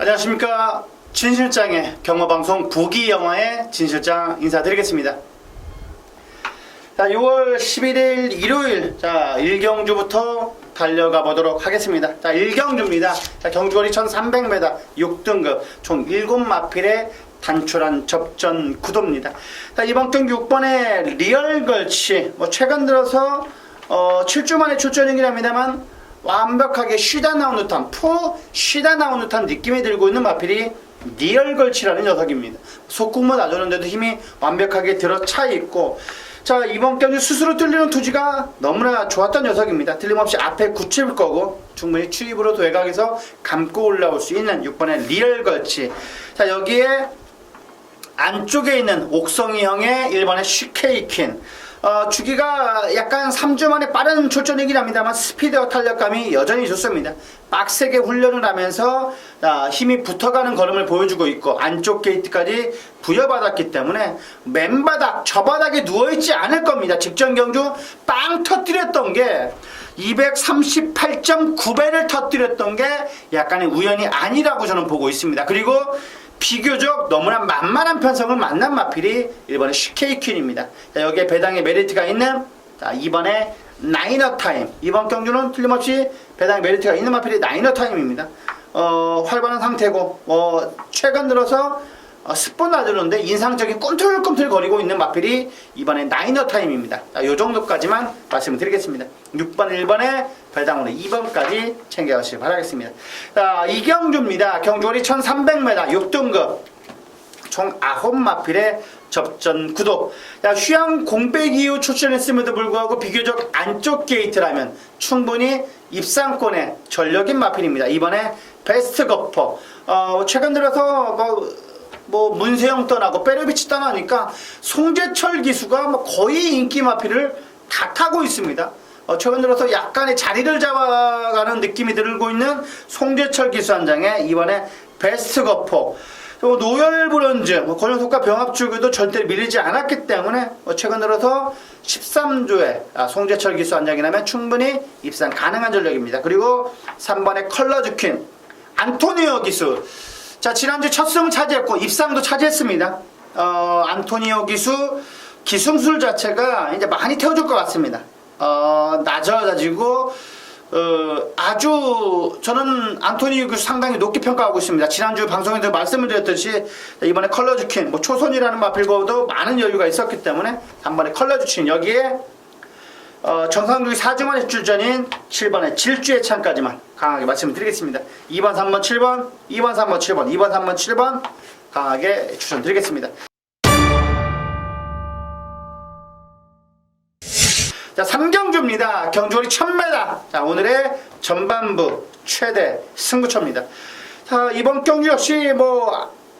안녕하십니까. 진실장의 경마방송 부기영화의 진실장 인사드리겠습니다. 자, 6월 11일 일요일, 자, 1경주부터 달려가 보도록 하겠습니다. 자, 1경주입니다. 자, 경주거리 1300m 6등급 총 7마필의 단출한 접전 구도입니다. 자, 이번 경주 6번의 리얼걸치, 최근 들어서 7주 만에 출전이긴 합니다만 완벽하게 쉬다 나온 듯한, 쉬다 나온 듯한 느낌이 들고 있는 마필이 리얼걸치라는 녀석입니다. 속국만 놔주는데도 힘이 완벽하게 들어차 있고, 자, 이번 경주 스스로 뚫리는 투지가 너무나 좋았던 녀석입니다. 틀림없이 앞에 굳힐 거고 충분히 추입으로 외곽에서 감고 올라올 수 있는 6번의 리얼걸치. 자, 여기에 안쪽에 있는 옥성이형의 1번의 슈케이킨. 주기가 약간 3주 만에 빠른 출전이긴 합니다만 스피드와 탄력감이 여전히 좋습니다. 빡세게 훈련을 하면서 힘이 붙어가는 걸음을 보여주고 있고, 안쪽 게이트까지 부여받았기 때문에 맨바닥, 저바닥에 누워있지 않을 겁니다. 직전 경주 빵 터뜨렸던 게 238.9배를 터뜨렸던 게 약간의 우연이 아니라고 저는 보고 있습니다. 그리고 비교적 너무나 만만한 편성을 만난 마필이 1번의 슈케이킨입니다. 여기에 배당의 메리트가 있는 2번의 나이너 타임. 이번 경주는 틀림없이 배당의 메리트가 있는 마필이 나이너 타임입니다. 활발한 상태고, 최근 들어서 스폰 놔주는데 인상적인 꿈틀꿈틀 거리고 있는 마필이 이번에 나이너 타임입니다. 이 정도까지만 말씀을 드리겠습니다. 6번, 1번에 배당으로 2번까지 챙겨가시길 바라겠습니다. 자, 이경주입니다. 경주거리 1300m 6등급 총 9마필의 접전 구도. 휴양 공백 이후 출전했음에도 불구하고 비교적 안쪽 게이트라면 충분히 입상권의 전력인 마필입니다. 이번에 베스트 거퍼. 최근 들어서 문세영 떠나고 빼르비치 떠나니까 송재철 기수가 거의 인기 마필을 다 타고 있습니다. 최근 들어서 약간의 자리를 잡아가는 느낌이 들고 있는 송재철 기수 한 장에 이번에 베스트 거포. 노열 브론즈, 권영석과 병합주기도 절대 밀리지 않았기 때문에 최근 들어서 13조에 송재철 기수 한 장이라면 충분히 입상 가능한 전력입니다. 그리고 3번의 컬러즈퀸 안토니오 기수. 자, 지난주 첫 승을 차지했고 입상도 차지했습니다. 안토니오 기수 기승술 자체가 이제 많이 태워줄 것 같습니다. 낮아가지고 아주 저는 안토니오 기수 상당히 높게 평가하고 있습니다. 지난주 방송에서 말씀을 드렸듯이 이번에 컬러즈퀸, 초선이라는 마필과도 많은 여유가 있었기 때문에 한 번에 컬러즈퀸, 여기에 정상주기 4주 만에 출전인 7번의 질주의 창까지만 강하게 말씀을 드리겠습니다. 2번, 3번, 7번, 2번, 3번, 7번, 2번, 3번, 7번 강하게 추천드리겠습니다. 자, 3경주입니다. 경주거리 1000m. 자, 오늘의 전반부 최대 승부처입니다. 자, 이번 경주 역시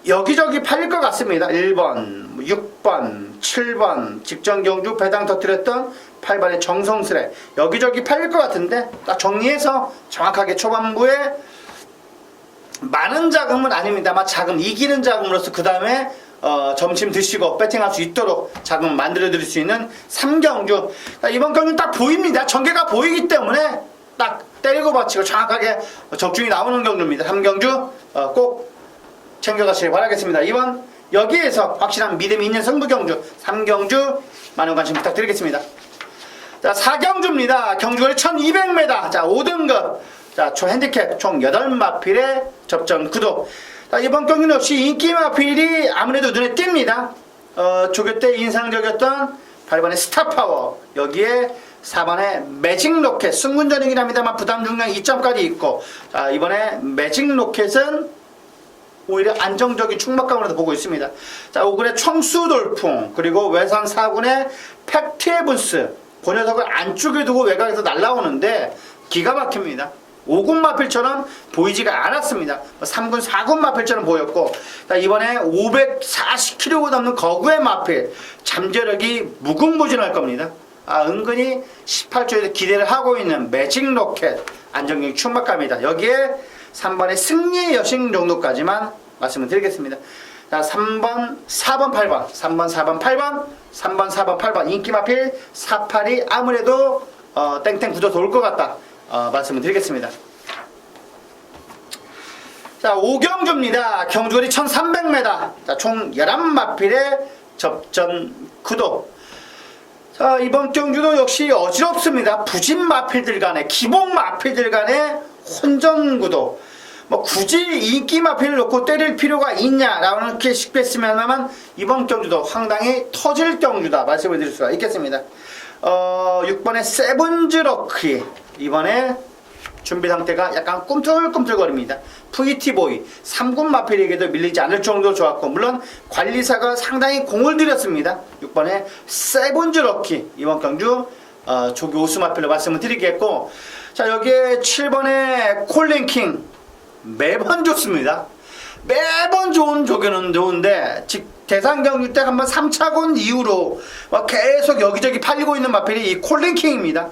여기저기 팔릴 것 같습니다. 1번, 6번, 7번, 직전 경주 배당 터뜨렸던 8번의 정성스레 여기저기 팔릴 것 같은데 딱 정리해서 정확하게 초반부에 많은 자금은 아닙니다만 자금 이기는 자금으로서 그 다음에 점심 드시고 배팅할 수 있도록 자금 만들어 드릴 수 있는 3경주. 이번 경주는 딱 보입니다. 전개가 보이기 때문에 딱 때리고 받치고 정확하게 적중이 나오는 경주입니다. 3경주 꼭 챙겨가시길 바라겠습니다. 이번 여기에서 확실한 믿음이 있는 승부경주 3경주 많은 관심 부탁드리겠습니다. 자, 4경주입니다. 경주거리 1200m. 자, 5등급. 자, 총 핸디캡 총 8마필의 접전 구도. 자, 이번 경주는 역시 인기 마필이 아무래도 눈에 띕니다. 조교 때 인상적이었던 8번의 스타파워. 여기에 4번의 매직 로켓. 승군전이긴 합니다만 부담 중량 2점까지 있고. 자, 이번에 매직 로켓은 오히려 안정적인 충막감으로 보고 있습니다. 자, 5군의 청수돌풍, 그리고 외산 4군의 팩트에븐스. 그 녀석을 안쪽에 두고 외곽에서 날라오는데 기가 막힙니다. 5군 마필처럼 보이지가 않았습니다. 3군, 4군 마필처럼 보였고, 자, 이번에 540kg 넘는 거구의 마필. 잠재력이 무궁무진할 겁니다. 은근히 18조에서 기대를 하고 있는 매직 로켓. 안정적인 충막감이다. 여기에 3번의 승리의 여신 정도까지만 말씀을 드리겠습니다. 자, 3번, 4번, 8번, 3번, 4번, 8번, 3번, 4번, 8번 인기 마필 4팔이 아무래도 땡땡 굳어서 올 것 같다 말씀을 드리겠습니다. 자, 오경주입니다. 경주거리 1300m. 자, 총 11마필의 접전 구도. 자, 이번 경주도 역시 어지럽습니다. 부진 마필들 간의, 기복 마필들 간의 혼전 구도. 뭐 굳이 인기 마필을 놓고 때릴 필요가 있냐라고 이렇게 식됐으면만 이번 경주도 상당히 터질 경주다 말씀을 드릴 수가 있겠습니다. 6번의 세븐즈러키, 이번에 준비 상태가 약간 꿈틀꿈틀거립니다. VT보이 3군 마필에게도 밀리지 않을 정도로 좋았고, 물론 관리사가 상당히 공을 들였습니다. 6번의 세븐즈러키, 이번 경주 조기 오수 마필로 말씀을 드리겠고, 자, 여기에 7번의 콜린킹, 매번 좋습니다. 매번 좋은 조교는 좋은데, 대상 경주 때 한번 3차군 이후로 계속 여기저기 팔리고 있는 마필이 이 콜린킹입니다.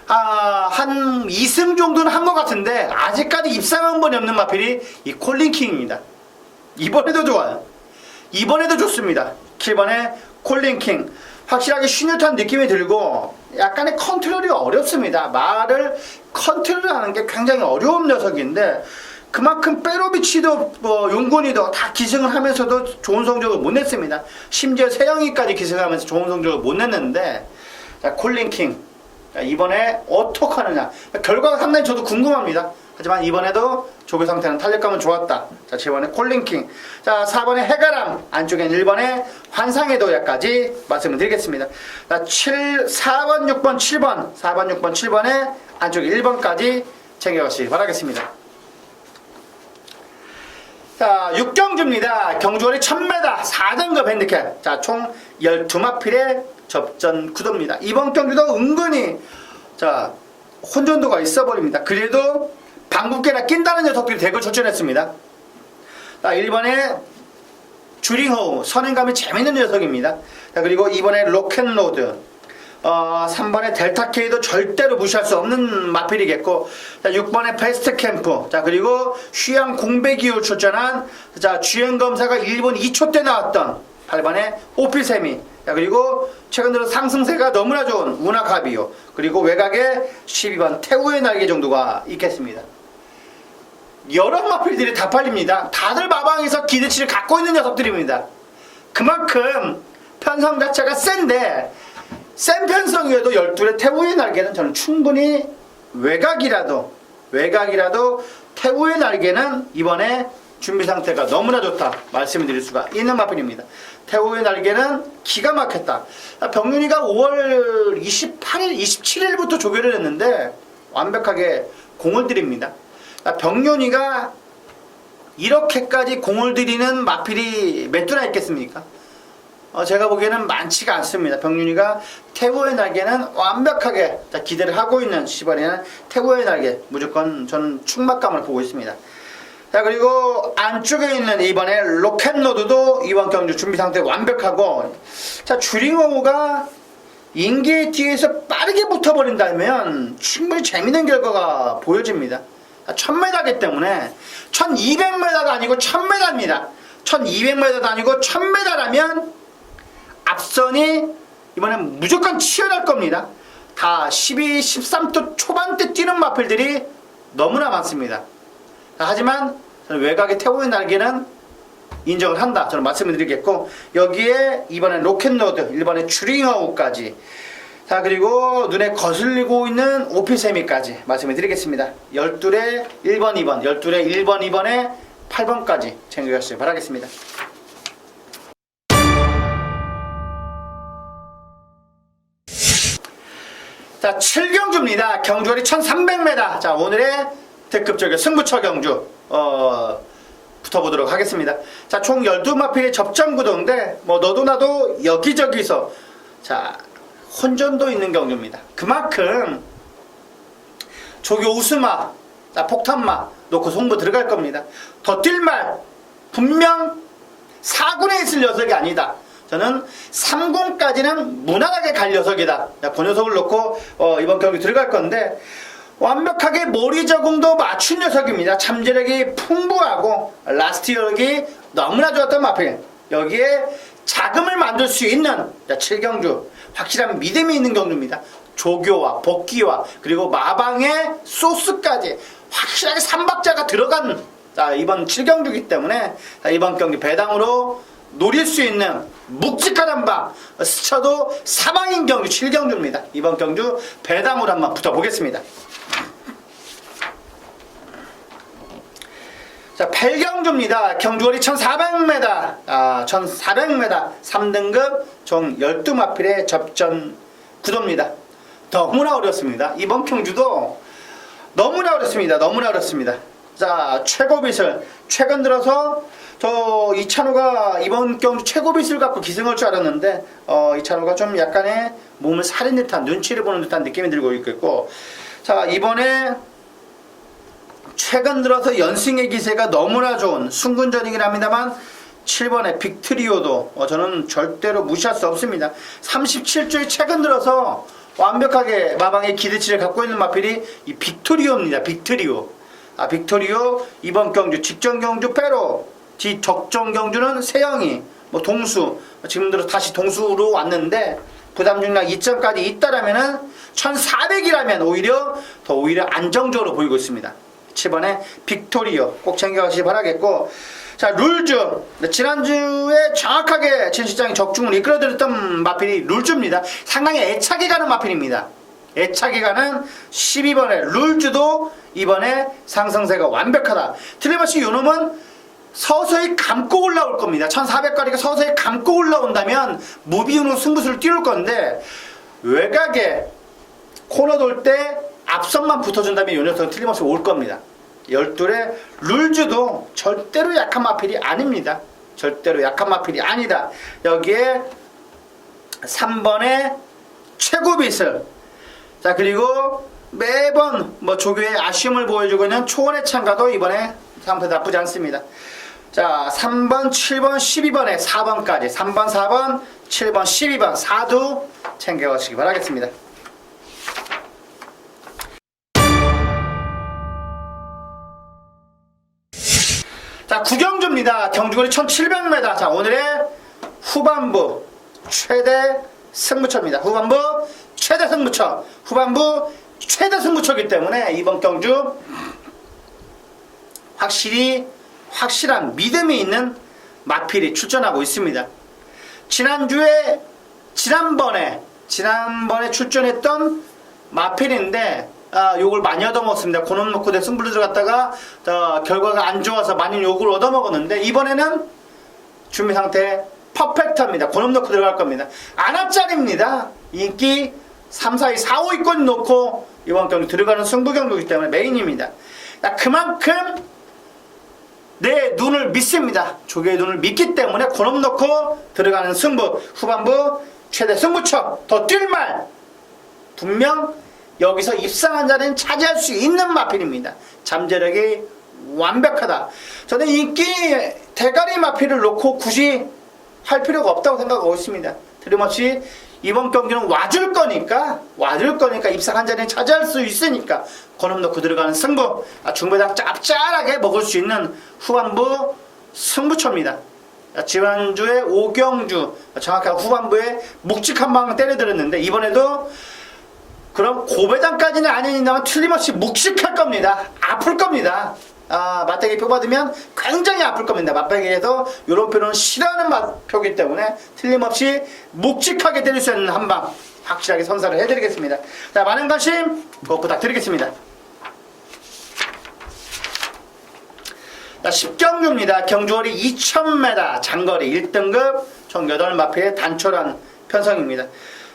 한 2승 정도는 한 것 같은데 아직까지 입상 한 번이 없는 마필이 이 콜린킹입니다. 이번에도 좋아요. 이번에도 좋습니다. 7번의 콜린킹, 확실하게 슈뉴탄 느낌이 들고 약간의 컨트롤이 어렵습니다. 말을 컨트롤하는 게 굉장히 어려운 녀석인데, 그만큼 빼로비치도 용군이도 다 기승을 하면서도 좋은 성적을 못 냈습니다. 심지어 세영이까지 기승하면서 좋은 성적을 못 냈는데, 자, 콜린킹 이번에 어떻게 하느냐, 결과가 상당히 저도 궁금합니다. 하지만 이번에도 조교 상태는 탄력감은 좋았다. 자, 7번의 콜린킹, 자, 4번의 해가람, 안쪽엔 1번의 환상의 도약까지 말씀을 드리겠습니다. 자, 4번, 6번, 7번, 4번, 6번, 7번에 안쪽에 1번까지 챙겨가시기 바라겠습니다. 자, 6경주입니다. 경주거리 1000m 4등급 핸디캡. 자, 총 12마필의 접전 구도입니다. 이번 경주도 은근히 자, 혼전도가 있어버립니다. 그래도 방국계나 낀다는 녀석들이 대거 출전했습니다. 자, 1번에 주링호우, 선행감이 재밌는 녀석입니다. 자, 그리고 2번에 로켓로드, 3번의 델타K도 절대로 무시할 수 없는 마필이겠고, 자, 6번의 베스트 캠프, 자, 그리고 휴양 공백이후 출전한, 자, 주행 검사가 1분 2초 때 나왔던 8번의 오피세미, 자, 그리고 최근 들어 상승세가 너무나 좋은 우나카비오, 그리고 외곽에 12번 태우의 날개 정도가 있겠습니다. 여러 마필들이 다 팔립니다. 다들 마방에서 기대치를 갖고 있는 녀석들입니다. 그만큼 편성 자체가 센데, 센 편성이어도 12의 태우의 날개는 저는 충분히 외곽이라도 태우의 날개는 이번에 준비 상태가 너무나 좋다 말씀을 드릴 수가 있는 마필입니다. 태우의 날개는 기가 막혔다. 병윤이가 5월 28일, 27일부터 조교를 했는데 완벽하게 공을 들입니다. 병윤이가 이렇게까지 공을 들이는 마필이 몇 두나 있겠습니까? 제가 보기에는 많지가 않습니다. 병윤이가 태우의 날개는 완벽하게 기대를 하고 있는 시번에는 태우의 날개 무조건 저는 충막감을 보고 있습니다. 자, 그리고 안쪽에 있는 이번에 로켓로드도 이번 경주 준비 상태 완벽하고, 자, 주링호우가 인기 뒤에서 빠르게 붙어버린다면 충분히 재밌는 결과가 보여집니다. 1000m이기 때문에 1200m가 아니고 1000m입니다. 1200m도 아니고 1000m라면 앞선이 이번엔 무조건 치열할 겁니다. 다 12, 13도 초반대 뛰는 마필들이 너무나 많습니다. 하지만 저는 외곽의 태우의 날개는 인정을 한다, 저는 말씀을 드리겠고, 여기에 이번엔 로켓로드, 1번의 주링하우까지, 자, 그리고 눈에 거슬리고 있는 오피세미까지 말씀을 드리겠습니다. 12의 1번, 2번, 12의 1번, 2번에 8번까지 챙겨가시길 바라겠습니다. 자, 7경주입니다. 경주거리 1300m. 자, 오늘의 특급적인 승부처 경주 붙어보도록 하겠습니다. 자, 총 12마필의 접전구도인데 뭐 너도 나도 여기저기서 자, 혼전도 있는 경주입니다. 그만큼 조교 우스마, 자, 폭탄마 놓고 송부 들어갈 겁니다. 더 뛸 말 분명 4군에 있을 녀석이 아니다. 저는 3군까지는 무난하게 갈 녀석이다. 자, 그 녀석을 놓고 이번 경기 들어갈 건데, 완벽하게 머리 적응도 맞춘 녀석입니다. 잠재력이 풍부하고 라스트력이 너무나 좋았던 마필. 여기에 자금을 만들 수 있는 7경주, 확실한 믿음이 있는 경주입니다. 조교와 복귀와 그리고 마방의 소스까지 확실하게 3박자가 들어간 자, 이번 7경주기 때문에 자, 이번 경기 배당으로 노릴 수 있는 묵직한 한방, 스쳐도 사방인 경주 7경주입니다. 이번 경주 배당으로 한번 붙어보겠습니다. 자, 8경주입니다. 경주거리 1400m, 1400m 3등급 총 12마필의 접전 구도입니다. 너무나 어렵습니다. 이번 경주도 너무나 어렵습니다. 너무나 어렵습니다. 자, 최고빗을 최근 들어서 저 이찬호가 이번 경주 최고빗을 갖고 기승할 줄 알았는데 이찬호가 좀 약간의 몸을 사린 듯한, 눈치를 보는 듯한 느낌이 들고 있겠고, 자, 이번에 최근 들어서 연승의 기세가 너무나 좋은 순군전이긴 합니다만 7번의 빅트리오도 저는 절대로 무시할 수 없습니다. 37조에 최근 들어서 완벽하게 마방의 기대치를 갖고 있는 마필이 이 빅토리오입니다. 빅트리오. 빅토리오 이번 경주 직전 경주 빼로 뒤 적정 경주는 세영이 동수, 지금 들어 다시 동수로 왔는데 부담 중량 2점까지 있다라면은 1400이라면 오히려 안정적으로 보이고 있습니다. 7번에 빅토리오 꼭 챙겨가시기 바라겠고, 자, 룰주. 지난주에 정확하게 진 실장이 적중을 이끌어드렸던 마필이 룰주입니다. 상당히 애착이 가는 마필입니다. 애착이 가는 12번의 룰주도 이번에 상승세가 완벽하다. 틀림없이 요놈은 서서히 감고 올라올 겁니다. 1400거리가 서서히 감고 올라온다면 무비운으로 승부수를 띄울 건데, 외곽에 코너 돌 때 앞선만 붙어준다면 요 녀석은 틀림없이 올 겁니다. 12의 룰주도 절대로 약한 마필이 아닙니다. 절대로 약한 마필이 아니다. 여기에 3번의 최고빗을, 자, 그리고 매번 조교의 아쉬움을 보여주고 있는 초원의 참가도 이번에 상태 나쁘지 않습니다. 자, 3번, 7번, 12번에 4번까지 3번, 4번, 7번, 12번 4두 챙겨가시기 바라겠습니다. 자, 9경주입니다. 경주거리 1700m. 자, 오늘의 후반부 최대 승부처입니다. 후반부 최대 승부처. 후반부 최대 승부처이기 때문에 이번 경주 확실한 믿음이 있는 마필이 출전하고 있습니다. 지난번에 출전했던 마필인데 욕을 많이 얻어먹었습니다. 고놈 놓고 내 승부를 들어갔다가 결과가 안 좋아서 많이 욕을 얻어먹었는데, 이번에는 준비 상태 퍼펙트합니다. 고놈 놓고 들어갈 겁니다. 안압짜리입니다. 인기 3, 4, 2, 4, 5위권 놓고 이번 경기 들어가는 승부 경기이기 때문에 메인입니다. 그만큼 내 눈을 믿습니다. 조개의 눈을 믿기 때문에 고놈 놓고 들어가는 승부, 후반부 최대 승부처, 더 뛸 말, 분명 여기서 입상한 자리는 차지할 수 있는 마필입니다. 잠재력이 완벽하다. 저는 인기 대가리 마필을 놓고 굳이 할 필요가 없다고 생각하고 있습니다. 틀림없이 이번 경기는 와줄 거니까 입상한 자리는 차지할 수 있으니까 고놈 놓고 들어가는 승부, 중배당 짭짤하게 먹을 수 있는 후반부 승부처입니다. 지난주에 5경주 정확하게 후반부에 묵직한 방을 때려들었는데, 이번에도 그럼 고배당까지는 아니니다만 틀림없이 묵직할 겁니다. 아플 겁니다. 맞대기 표 받으면 굉장히 아플 겁니다. 맞대기에서 이런 표는 싫어하는 표이기 때문에 틀림없이 묵직하게 때릴 수 있는 한방 확실하게 선사를 해드리겠습니다. 자, 많은 관심 꼭 부탁드리겠습니다. 자, 10경주입니다. 경주거리 2000m 장거리 1등급 총 8마필의 단촐한 편성입니다.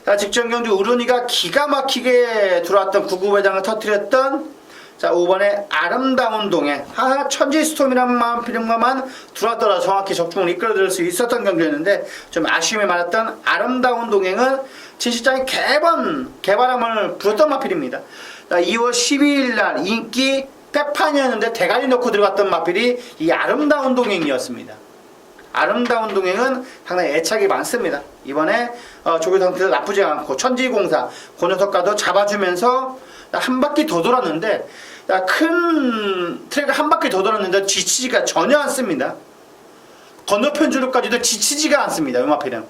자, 직전 경주 우르니가 기가 막히게 들어왔던 99배당을 터뜨렸던, 자, 5번의 아름다운 동행. 천지스톰이란 마필만 들어왔더라 정확히 적중을 이끌어들일 수 있었던 경주였는데, 좀 아쉬움이 많았던 아름다운 동행은 진실장이 개바람을 불었던 마필입니다. 자, 2월 12일 날 인기 빼판이었는데 대가리 넣고 들어갔던 마필이 이 아름다운 동행이었습니다. 아름다운 동행은 상당히 애착이 많습니다. 이번에 조교 상태도 나쁘지 않고 천지공사 그 녀석과도 잡아주면서 한 바퀴 더 돌았는데, 큰 트랙을 한 바퀴 더 돌았는데 지치지가 전혀 않습니다. 건너편 주로까지도 지치지가 않습니다. 음악필은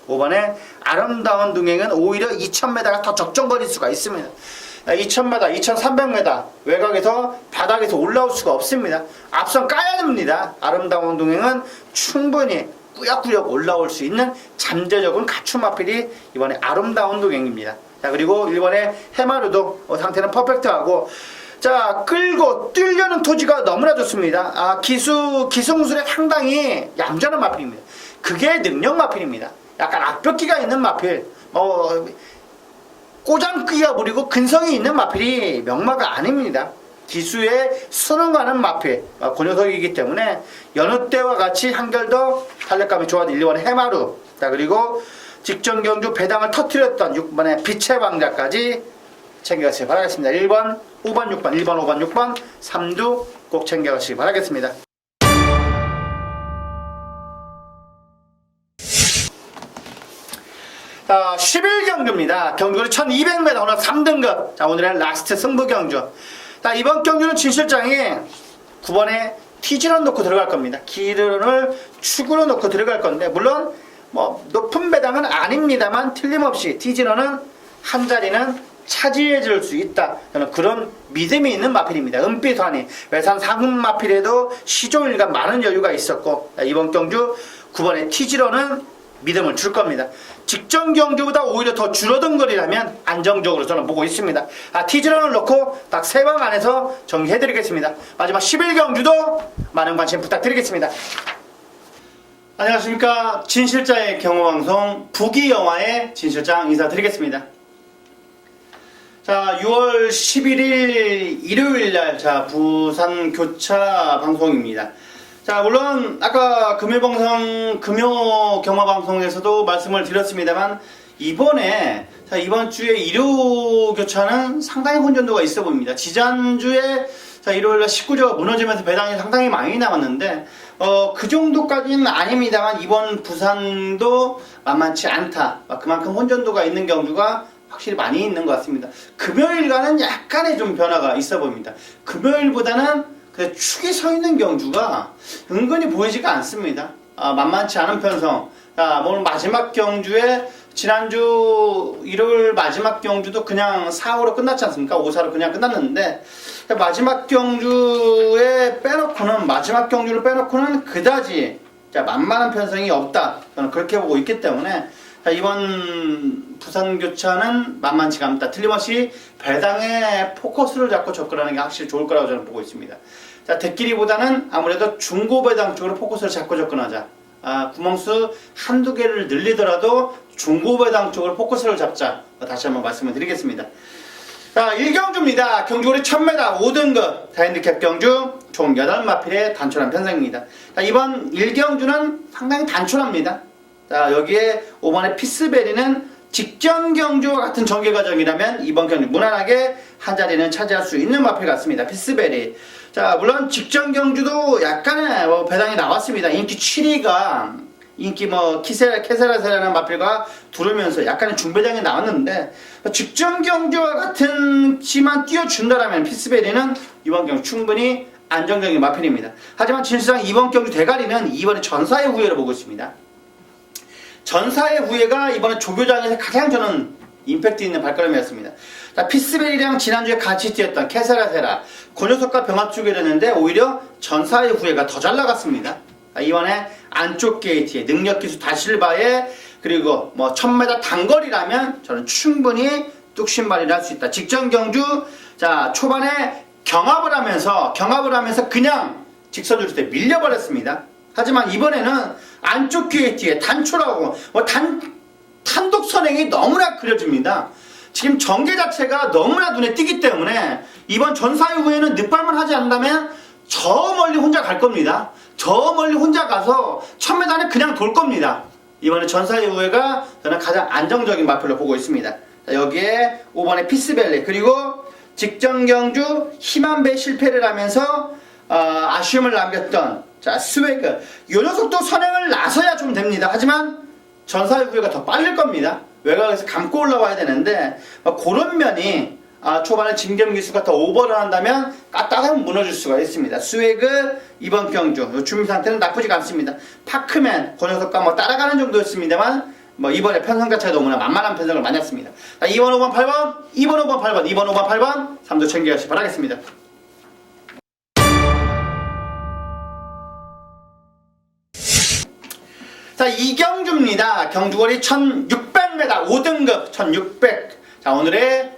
5번에 아름다운 동행은 오히려 2000m가 더 적정거릴 수가 있습니다. 2000m, 2300m 외곽에서 바닥에서 올라올 수가 없습니다. 앞선 까야 됩니다. 아름다운 동행은 충분히 꾸역꾸역 올라올 수 있는 잠재적인 갖춤 마필이 이번에 아름다운 동행입니다. 자, 그리고 일본의 해마루도 상태는 퍼펙트하고, 자, 끌고 뛰려는 토지가 너무나 좋습니다. 기술무술에 상당히 얌전한 마필입니다. 그게 능력 마필입니다. 약간 악벽기가 있는 마필, 꼬장기가 부리고 근성이 있는 마필이 명마가 아닙니다. 기수에 순응하는 마필, 그 녀석이기 때문에 여느 때와 같이 한결 더 탄력감이 좋아진 일본의 해마루, 자, 그리고 직전 경주 배당을 터뜨렸던 6번의 빛의 왕자까지 챙겨가시기 바라겠습니다. 1번, 5번, 6번, 1번, 5번, 6번, 3두 꼭 챙겨가시기 바라겠습니다. 자, 11경주입니다. 경주는 1200m, 오늘 3등급. 자, 오늘의 라스트 승부 경주. 자, 이번 경주는 진 실장이 9번에 티즈런 놓고 들어갈 겁니다. 기른을 축으로 놓고 들어갈 건데, 물론 높은 배당은 아닙니다만 틀림없이 티즈런은 한 자리는 차지해 줄 수 있다, 저는 그런 믿음이 있는 마필입니다. 은빛환희 외산 상금 마필에도 시종일관 많은 여유가 있었고, 이번 경주 9번의 티즈런은 믿음을 줄 겁니다. 직전 경주보다 오히려 더 줄어든 거리라면 안정적으로 저는 보고 있습니다. 티즈런을 넣고 딱 3방 안에서 정리해드리겠습니다. 마지막 11경주도 많은 관심 부탁드리겠습니다. 안녕하십니까. 진실자의 경호방송 부기영화의 진실장 인사드리겠습니다. 자, 6월 11일 일요일날, 자, 부산 교차 방송입니다. 자, 물론 아까 금요 경마 방송에서도 말씀을 드렸습니다만, 이번 주에 일요 교차는 상당히 혼전도가 있어 보입니다. 지난주에 일요일날 19조가 무너지면서 배당이 상당히 많이 남았는데, 그 정도까지는 아닙니다만 이번 부산도 만만치 않다. 그만큼 혼전도가 있는 경주가 확실히 많이 있는 것 같습니다. 금요일과는 약간의 좀 변화가 있어 보입니다. 금요일보다는 축이 서 있는 경주가 은근히 보이지가 않습니다. 만만치 않은 편성. 자, 오늘 마지막 경주에 지난주 일요일 마지막 경주도 그냥 4호로 끝났지 않습니까? 5사로 그냥 끝났는데, 마지막 경주를 빼놓고는 그다지 만만한 편성이 없다, 저는 그렇게 보고 있기 때문에, 자, 이번 부산 교차는 만만치가 않다. 틀림없이 배당에 포커스를 잡고 접근하는 게 확실히 좋을 거라고 저는 보고 있습니다. 자, 대끼리보다는 아무래도 중고 배당 쪽으로 포커스를 잡고 접근하자. 구멍수 한두 개를 늘리더라도 중고 배당 쪽으로 포커스를 잡자. 다시 한번 말씀을 드리겠습니다. 자, 1경주입니다. 경주거리 1000m 5등급 다핸디캡 경주 총 8마필의 단촐한 편성입니다. 자, 이번 1경주는 상당히 단촐합니다. 자, 여기에 5번의 피스베리는 직전 경주와 같은 전개 과정이라면 이번 경주 무난하게 한 자리는 차지할 수 있는 마필 같습니다. 피스베리. 자, 물론 직전 경주도 약간의 배당이 나왔습니다. 인기 7위가 캐세라세라는 마필과 두르면서 약간의 중배당이 나왔는데, 직전 경주와 같은 치만 띄워준다라면 피스베리는 이번 경주 충분히 안정적인 마필입니다. 하지만 진실상 이번 경주 대가리는 이번에 전사의 후예로 보고 있습니다. 전사의 후예가 이번에 조교장에서 가장 저는 임팩트 있는 발걸음이었습니다. 자, 피스베리랑 지난주에 같이 뛰었던 캐세라세라, 그 녀석과 병합 주게 됐는데 오히려 전사의 후예가 더 잘 나갔습니다. 자, 이번에 안쪽 게이트에 능력기수 다실바에, 그리고 1000m 단거리라면 저는 충분히 뚝심발이를 할 수 있다. 직전 경주, 자, 초반에 경합을 하면서 그냥 직선을 줄 때 밀려버렸습니다. 하지만 이번에는 안쪽 게이트에 단초라고 단독 선행이 너무나 그려집니다. 지금 전개 자체가 너무나 눈에 띄기 때문에 이번 전사의 후에는 늦발만 하지 않는다면 저 멀리 혼자 갈 겁니다. 저 멀리 혼자 가서 1000m는 그냥 돌 겁니다. 이번에 전사의 후에가 저는 가장 안정적인 마필로 보고 있습니다. 자, 여기에 5번의 피스벨리, 그리고 직전 경주 희망배 실패를 하면서 아쉬움을 남겼던, 자, 스웨그. 이 녀석도 선행을 나서야 좀 됩니다. 하지만 전사의 후예가 더 빠를 겁니다. 외곽에서 감고 올라와야 되는데, 그런 면이 초반에 진경기수가 더 오버를 한다면 까딱하면 무너질 수가 있습니다. 스웨그 이번 경주 준비 상태는 나쁘지가 않습니다. 파크맨 그 녀석과 따라가는 정도였습니다만 뭐 이번에 편성 자체가 너무나 만만한 편성을 많이 했습니다. 자, 2번, 5번, 8번, 2번, 5번, 8번, 2번, 5번, 8번 3도 챙겨가시기 바라겠습니다. 자, 이경주입니다. 경주거리 1600m 5등급 1600. 자, 오늘의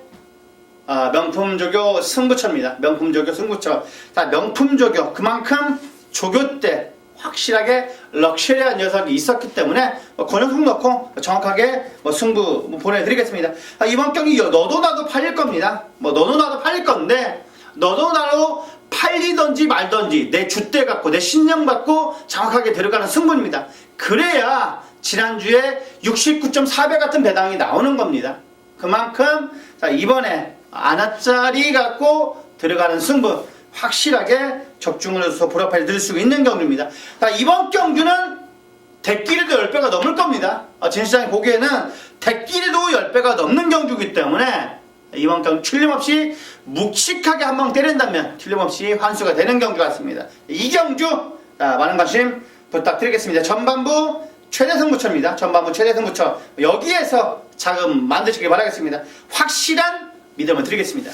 명품조교 승부처입니다. 명품조교 승부처. 자, 명품조교. 그만큼 조교 때 확실하게 럭셔리한 녀석이 있었기 때문에 권영숙 넣고 정확하게 승부 보내드리겠습니다. 이번 경기 너도 나도 팔릴 겁니다. 너도 나도 팔릴 건데 너도 나도 팔리던지 말던지 내 줏대 갖고 내 신념 갖고 정확하게 들어가는 승부입니다. 그래야 지난주에 69.4배 같은 배당이 나오는 겁니다. 그만큼 자, 이번에 안아짜리 갖고 들어가는 승부 확실하게 적중을 해서 보라파를 들 수 있는 경주입니다. 자, 이번 경주는 대끼리도 10배가 넘을 겁니다. 진시장이 보기에는 대끼리도 10배가 넘는 경주이기 때문에 이번 경주 틀림없이 묵직하게 한 방 때린다면 틀림없이 환수가 되는 경주 같습니다. 이 경주 많은 관심 부탁드리겠습니다. 전반부 최대 승부처입니다. 전반부 최대 승부처 여기에서 자금 만드시길 바라겠습니다. 확실한 믿음을 드리겠습니다.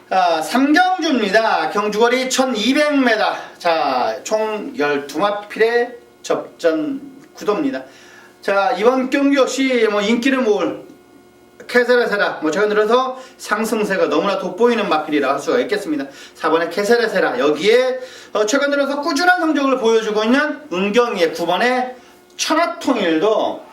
3경주입니다. 경주거리 1200m. 자, 총 12마필의 접전 구도입니다. 자, 이번 경주 역시 인기를 모을 케세라세라, 최근 들어서 상승세가 너무나 돋보이는 마필이라 할 수가 있겠습니다. 4번의 케세라세라, 여기에 최근 들어서 꾸준한 성적을 보여주고 있는 은경이의 9번의 천하통일도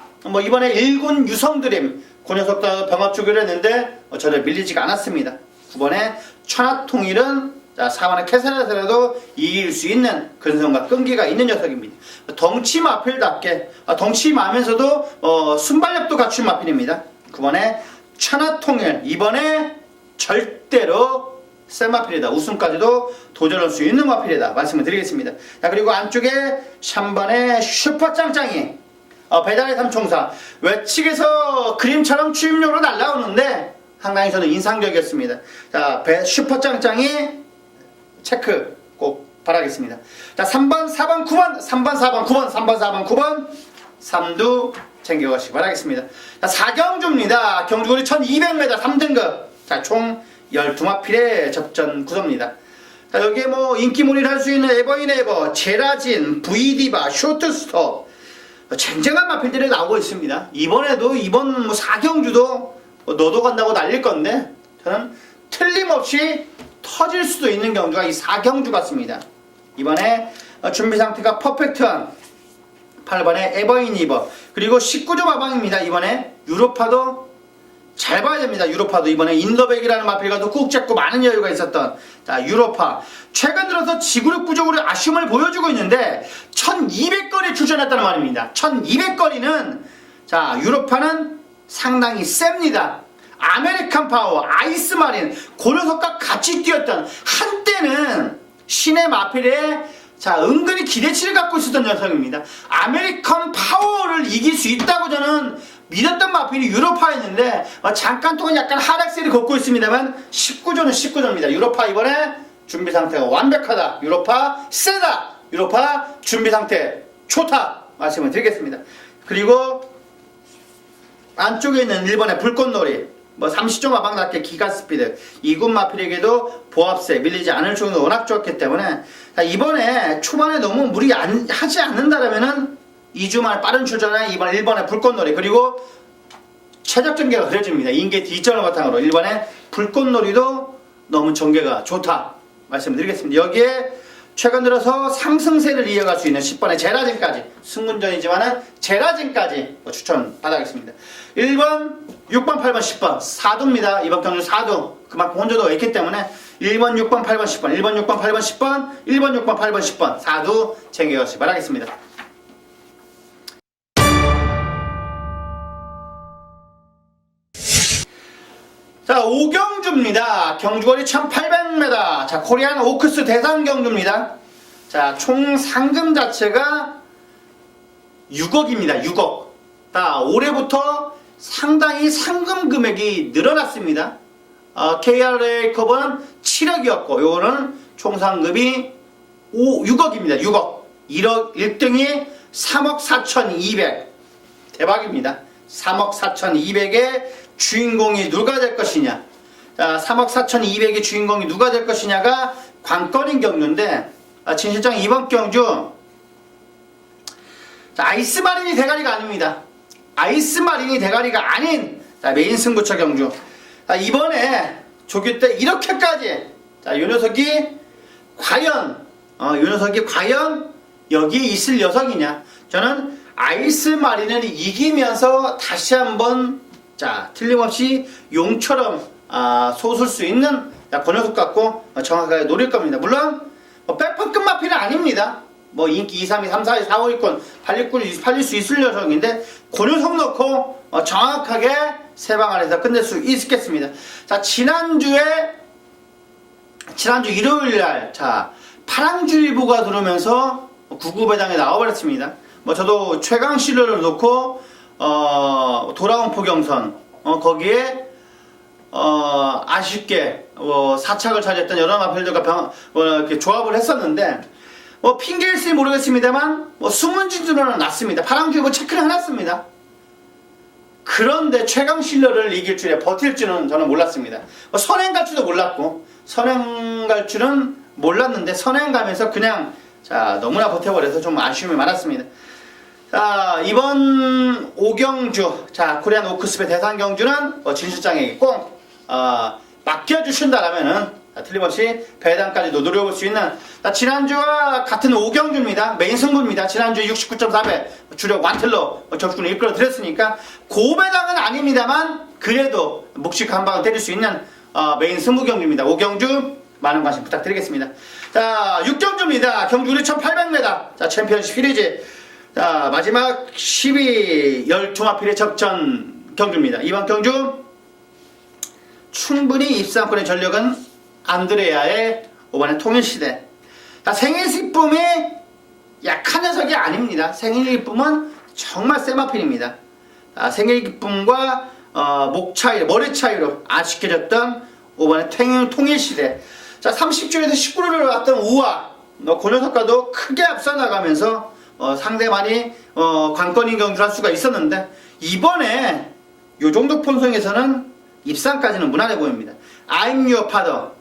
이번에 1군 유성드림 고녀석도 병합주기를 했는데 저를 밀리지가 않았습니다. 9번의 천하통일은 4번의 케세라세라도 이길 수 있는 근성과 끈기가 있는 녀석입니다. 덩치 마필답게 덩치마면서도 순발력도 갖춘 마필입니다. 9번에 천하통일, 이번에 절대로 센 마필이다. 우승까지도 도전할 수 있는 마필이다. 말씀을 드리겠습니다. 자, 그리고 안쪽에 3번의 슈퍼짱짱이 배달의 삼총사 외측에서 그림처럼 추임료로 날라오는데 상당히 저는 인상적이었습니다. 자, 슈퍼짱짱이 체크 꼭 바라겠습니다. 자, 3번, 4번, 9번, 3번, 4번, 9번, 3번, 4번, 9번 3두 챙겨가시기 바라겠습니다. 자, 4경주입니다. 경주거리 1200m 3등급. 자, 총 12마필의 접전 구도입니다. 자, 여기에 인기몰이를 할 수 있는 에버인에버, 제라진, V디바, 쇼트스톱 쟁쟁한 마필들이 나오고 있습니다. 이번에도 이번 4경주도 너도 간다고 날릴 건데 저는 틀림없이 터질 수도 있는 경주가 이 4경주 같습니다. 이번에 준비 상태가 퍼펙트한 8번의 에버인이버, 그리고 19조 마방입니다. 이번에 유로파도 잘 봐야 됩니다. 유로파도 이번에 인더백이라는 마필과도 꾹 잡고 많은 여유가 있었던 유로파, 최근 들어서 지구력 부족으로 아쉬움을 보여주고 있는데 1200거리 출전했다는 말입니다. 1200거리는 유로파는 상당히 셉니다. 아메리칸 파워, 아이스마린, 고려석과 같이 뛰었던 한때는 신의 마필에 은근히 기대치를 갖고 있었던 녀석입니다. 아메리칸 파워를 이길 수 있다고 저는 믿었던 마필이 유로파였는데 잠깐 동안 약간 하락세를 걷고 있습니다만 19조는 19조입니다. 유로파 이번에 준비 상태가 완벽하다. 유로파 세다. 유로파 준비 상태 좋다. 말씀을 드리겠습니다. 그리고 안쪽에 있는 1번의 불꽃놀이 30조 마방답게 기가스피드, 2군 마필에게도 보합세 밀리지 않을 정도 워낙 좋았기 때문에 이번에 초반에 너무 무리하지 않는다라면은 2주 만에 빠른 출전에 이번 1번의 불꽃놀이, 그리고 최적 전개가 그려집니다. 인계 D점을 바탕으로 1번의 불꽃놀이도 너무 전개가 좋다 말씀드리겠습니다. 여기에 최근 들어서 상승세를 이어갈 수 있는 10번의 제라진까지, 승문전이지만은 제라진까지 추천 받아가겠습니다. 1번, 6번, 8번, 10번 4두입니다. 이번 경주 4두. 그만큼 혼조도가 있기 때문에 1번, 6번, 8번, 10번 1번, 6번, 8번, 10번 1번, 6번, 8번, 10번 4두 챙겨가시기 바라겠습니다. 자, 5경주입니다. 경주거리 1800m. 자, 코리안 오크스 대상 경주입니다. 자, 총 상금 자체가 6억입니다. 6억. 자, 올해부터 상당히 상금 금액이 늘어났습니다. KRA 컵은 7억이었고, 요거는 총 상금이 6억입니다. 6억. 1억, 1등이 3억 4,200 대박입니다. 3억 4,200의 주인공이 누가 될 것이냐. 자, 3억 4,200의 주인공이 누가 될 것이냐가 관건인 경주인데, 진 실장 이번 경주 자, 아이스마린이 대가리가 아닙니다. 아이스마린이 대가리가 아닌 메인 승부처 경주. 자, 이번에 조교 때 이렇게까지 자, 요 녀석이 과연 여기에 있을 녀석이냐. 저는 아이스마린을 이기면서 다시 한번 자, 틀림없이 용처럼 솟을 수 있는 그 녀석 갖고 정확하게 노릴 겁니다. 물론 백판 끝마필은 아닙니다. 뭐 인기 2, 3, 2, 3, 4, 4, 5위권 팔릴 수 있을 녀석인데 그 녀석 놓고 정확하게 세 방 안에서 끝낼 수 있겠습니다. 자, 지난주 일요일날 자, 파랑주의보가 들어오면서 구구배당에 나와버렸습니다. 뭐 저도 최강실러를 놓고 돌아온 포경선 거기에 아쉽게 사착을 차지했던 여러 마필들과 이렇게 조합을 했었는데 뭐 핑계일지 모르겠습니다만 숨은 진주로는 났습니다. 파랑주의보 체크를 해놨습니다. 그런데 최강실러를 이길 줄에 버틸 줄은 저는 몰랐습니다. 선행 갈 줄도 몰랐고 선행 갈 줄은 몰랐는데 선행 가면서 그냥 자, 너무나 버텨버려서 좀 아쉬움이 많았습니다. 자, 이번 5경주 자, 코리안 오크스페 대상 경주는 진 실장에게 꼭 맡겨주신다라면은 틀림없이 배당까지도 노려볼 수 있는 지난주와 같은 5경주입니다. 메인 승부입니다. 지난주 69.4배 주력 완틀로 적군을 이끌어 드렸으니까 고배당은 아닙니다만 그래도 묵식 한 방을 때릴 수 있는 메인 승부 경주입니다. 5경주 많은 관심 부탁드리겠습니다. 자, 6경주입니다. 경주 1,800m 자, 챔피언십 시리즈 자, 마지막 12 12마필의 접전 경주입니다. 이번 경주 충분히 입상권의 전력은 안드레아의 5번의 통일시대. 생일 기쁨이 약한 녀석이 아닙니다. 생일 기쁨은 정말 세마필입니다. 생일 기쁨과 목 차이, 머리 차이로 아쉽게 졌던 5번의 통일시대. 자, 30주에서 19루를 왔던 우아. 그 녀석과도 크게 앞서 나가면서 상대만이 관건인 경주를 할 수가 있었는데 이번에 요 정도 본성에서는 입상까지는 무난해 보입니다. I'm your father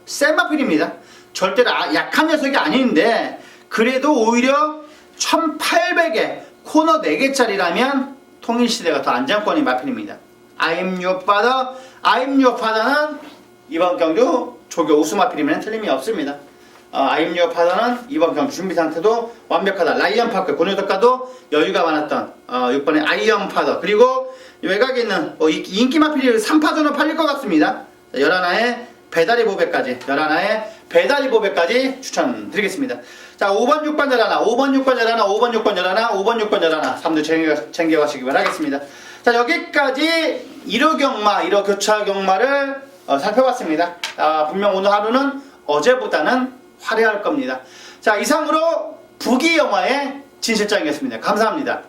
센마필입니다. 절대로 약한 녀석이 아닌데 그래도 오히려 1800에 코너 4개짜리라면 통일시대가 더 안정권인 마필입니다. I'm your father는 이번 경주 조교 우수마필이면 틀림이 없습니다. I'm your father는 이번 경주 준비 상태도 완벽하다. 라이언파크 고녀덕과도 여유가 많았던 6번의 아이언 파더. 그리고 외곽에 있는 인기 마필이 3파전은 팔릴 것 같습니다. 11의 배다리 보배까지 추천드리겠습니다. 자, 5번 6번 3두 챙겨가시기 바라겠습니다. 자, 여기까지 1호 경마 1호 교차 경마를 살펴봤습니다. 분명 오늘 하루는 어제보다는 화려할 겁니다. 자, 이상으로 부기영화의 진실장이었습니다. 감사합니다.